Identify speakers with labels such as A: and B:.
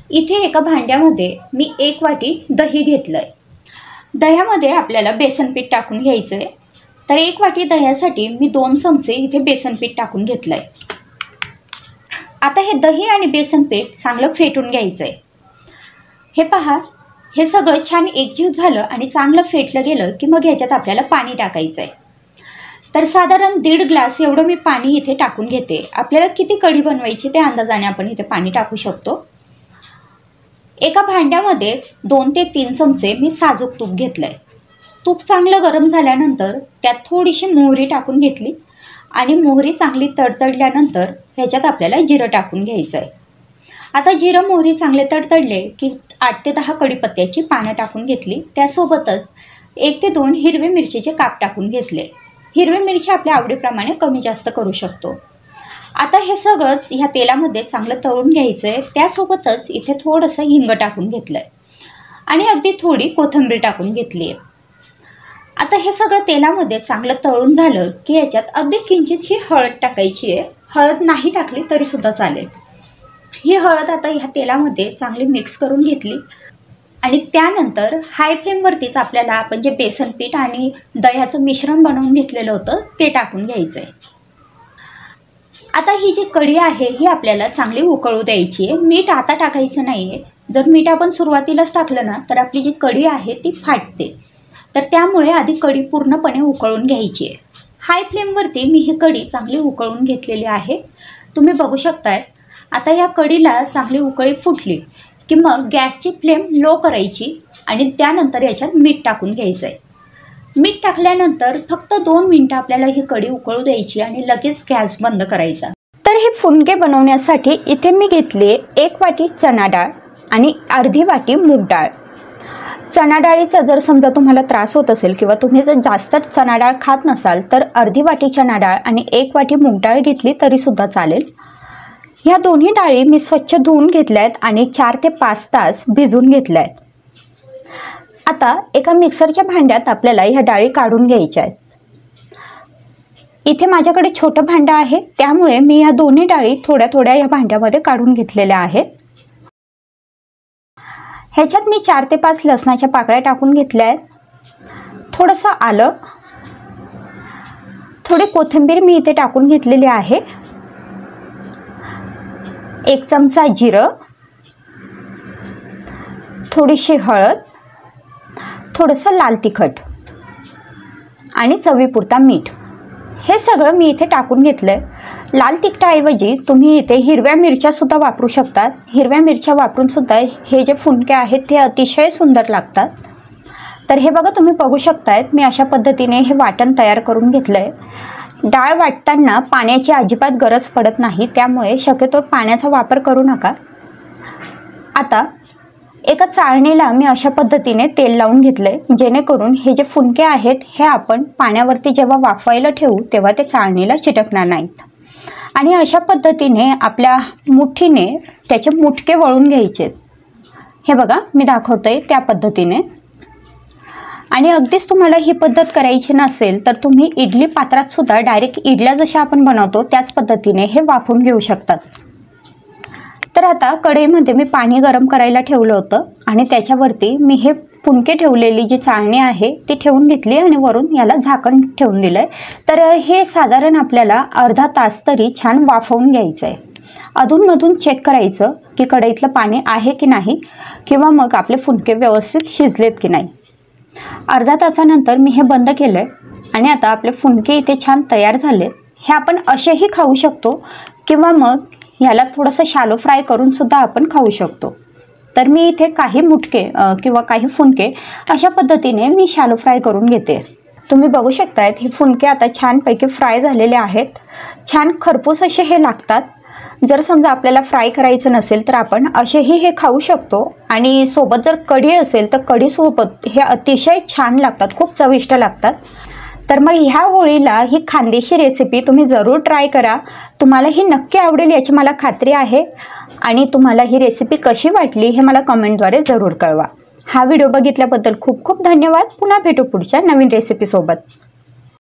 A: इथे एका भांड्यामध्ये मी 1 वाटी दही घेतलंय। दह्यामध्ये आपल्याला बेसन पीठ टाकून घ्यायचंय। तर 1 वाटी दह्यासाठी मी 2 चमचे इथे बेसन पीठ टाकून घेतलंय। आता हे दही आणि बेसन पीठ चांगलं फेटून घ्यायचंय। हे पहा, हे सगळं छान एकजीव झालं आणि चांगलं फेटलं गेलं की मग ह्याच्यात आपल्याला पाणी टाकायचंय। तर साधारण 1.5 ग्लास एवढं मी पाणी इथे टाकून घेते। आपल्याला किती कढी बनवायची त्या अंदाजाने आपण इथे पाणी टाकू शकतो। एका भांड्यामध्ये 2 ते 3 चमचे मी साजूक तूप घेतलंय। तूप चांगलं गरम झाल्यानंतर त्यात थोडीशी मोहरी टाकून घेतली आणि मोहरी चांगली तडतडल्यानंतर ह्याच्यात आपल्याला जिरं टाकून घ्यायचंय। आता जिरं मोहरी चांगले तडतडले की 8 ते 10 कढीपत्त्याची पानं टाकून घेतली। त्यासोबतच 1 ते 2 हिरवे मिरचीचे काप टाकून घेतले। हिरवी मिरची आपल्या आवडीप्रमाणे कमी जास्त करू शकतो। आता हे सगळं ह्या तेलामध्ये चांगलं तळून घ्यायचंय। त्यासोबतच इथे थोडंसं हिंग टाकून घेतलंय आणि अगदी थोडी कोथिंबीर टाकून घेतली आहे। आता हे सगळं तेलामध्ये चांगलं तळून झालं की याच्यात अगदी किंचितशी हळद टाकायची आहे। हळद नाही टाकली तरी सुद्धा चालेल। ही हळद आता ह्या तेलामध्ये चांगली मिक्स करून घेतली आणि त्यानंतर हाय फ्लेमवरतीच आपल्याला आपण जे बेसन पीठ आणि दह्याचं मिश्रण बनवून घेतलेलं होतं ते टाकून घ्यायचंय। आता ही जी कढी आहे ही आपल्याला चांगली उकळू द्यायची आहे। मीठ आता टाकायचं नाहीये। जर मीठ आपण सुरुवातीलाच टाकलं ना तर आपली जी कढी आहे ती फाटते। तर त्यामुळे आधी कढी पूर्णपणे उकळून घ्यायची आहे। हाय फ्लेमवरती मी ही कढी चांगली उकळून घेतलेली आहे। तुम्ही बघू शकताय। आता या कढीला चांगली उकळी फुटली की मग गॅसची फ्लेम लो करायची आणि त्यानंतर याच्यात मीठ टाकून घ्यायचंय। मीठ टाकल्यानंतर फक्त 2 मिनिटं आपल्याला ही कढी उकळू द्यायची आणि लगेच गॅस बंद करायचा। तर हे फुनके बनवण्यासाठी इथे मी घेतले 1 वाटी चणा डाळ आणि अर्धी वाटी मूग डाळ। चणा डाळीचा जर समजा तुम्हाला त्रास होत असेल किंवा तुम्ही जर जास्त चणा डाळ खात नसाल तर अर्धी वाटी चणा डाळ आणि 1 वाटी मूग डाळ घेतली तरी सुद्धा चालेल। ह्या दोन्ही डाळी मी स्वच्छ धुवून घेतल्यात आणि 4 ते 5 तास भिजवून घेतल्यात। आता एका मिक्सरच्या भांड्यात आपल्याला ह्या डाळी काढून घ्यायच्या आहेत। इथे माझ्याकडे छोटं भांडं आहे त्यामुळे मी ह्या दोन्ही डाळी थोड्या थोड्या ह्या भांड्यामध्ये काढून घेतलेल्या आहेत। ह्याच्यात मी 4 ते 5 लसणाच्या पाकळ्या टाकून घेतल्या आहेत। थोडंसं आलं, थोडी कोथिंबीर मी इथे टाकून घेतलेली आहे। 1 चमचा जिरं, थोडीशी हळद, थोडंसं लाल तिखट आणि चवीपुरता मीठ हे सगळं मी इथे टाकून घेतलंय। लाल तिखटाऐवजी तुम्ही इथे हिरव्या मिरच्या सुद्धा वापरू शकतात। हिरव्या मिरच्या वापरून सुद्धा हे जे फुनके आहेत ते अतिशय सुंदर लागतात। तर हे बघा, तुम्ही बघू शकतायत मी अशा पद्धतीने हे वाटण तयार करून घेतलंय। डाळ वाटताना पाण्याची अजिबात गरज पडत नाही, त्यामुळे शक्यतो पाण्याचा वापर करू नका। आता एका चाळणीला मी अशा पद्धतीने तेल लावून घेतलंय जेणेकरून हे जे फुनके आहेत हे आपण पाण्यावरती जेव्हा वाफवायला ठेवू तेव्हा ते चाळणीला चिटकणार नाहीत। आणि अशा पद्धतीने आपल्या मुठीने त्याचे मुटके वळून घ्यायचे। हे बघा, मी दाखवतोय त्या पद्धतीने। आणि अगदीच तुम्हाला ही पद्धत करायची नसेल तर तुम्ही इडली पात्रात सुद्धा डायरेक्ट इडल्या जशा आपण बनवतो त्याच पद्धतीने हे वाफवून घेऊ शकतात। तर आता कढईमध्ये मी पाणी गरम करायला ठेवलं होतं आणि त्याच्यावरती मी हे फुनके ठेवलेली जी चाळणी आहे ती ठेवून घेतली आणि वरून याला झाकण ठेवून दिलंय। तर हे साधारण आपल्याला अर्धा तास तरी छान वाफवून घ्यायचं आहे। अधूनमधून चेक करायचं की कढईतलं पाणी आहे की नाही किंवा मग आपले फुनके व्यवस्थित शिजलेत की नाही। अर्धा तासानंतर मी हे बंद केलंय आणि आता आपले फुनके इथे छान तयार झाले। हे आपण असेही खाऊ शकतो किंवा मग ह्याला थोडंसं शालो फ्राय करून सुद्धा आपण खाऊ शकतो। तर मी इथे काही मुटके किंवा काही फुनके अशा पद्धतीने मी शालो फ्राय करून घेते। तुम्ही बघू शकतायत हे फुनके आता छानपैकी फ्राय झालेले आहेत। छान खरपूस असे हे लागतात। जर समजा आपल्याला फ्राय करायचं नसेल तर आपण असेही हे खाऊ शकतो आणि सोबत जर कढी असेल तर कढीसोबत हे अतिशय छान लागतात, खूप चविष्ट लागतात। तर मग ह्या होळीला ही खानदेशी रेसिपी तुम्ही जरूर ट्राय करा। तुम्हाला ही नक्की आवडेल याची मला खात्री आहे आणि तुम्हाला ही रेसिपी कशी वाटली हे मला कमेंटद्वारे जरूर कळवा। हा व्हिडिओ बघितल्याबद्दल खूप खूप धन्यवाद। पुन्हा भेटू पुढच्या नवीन रेसिपी सोबत।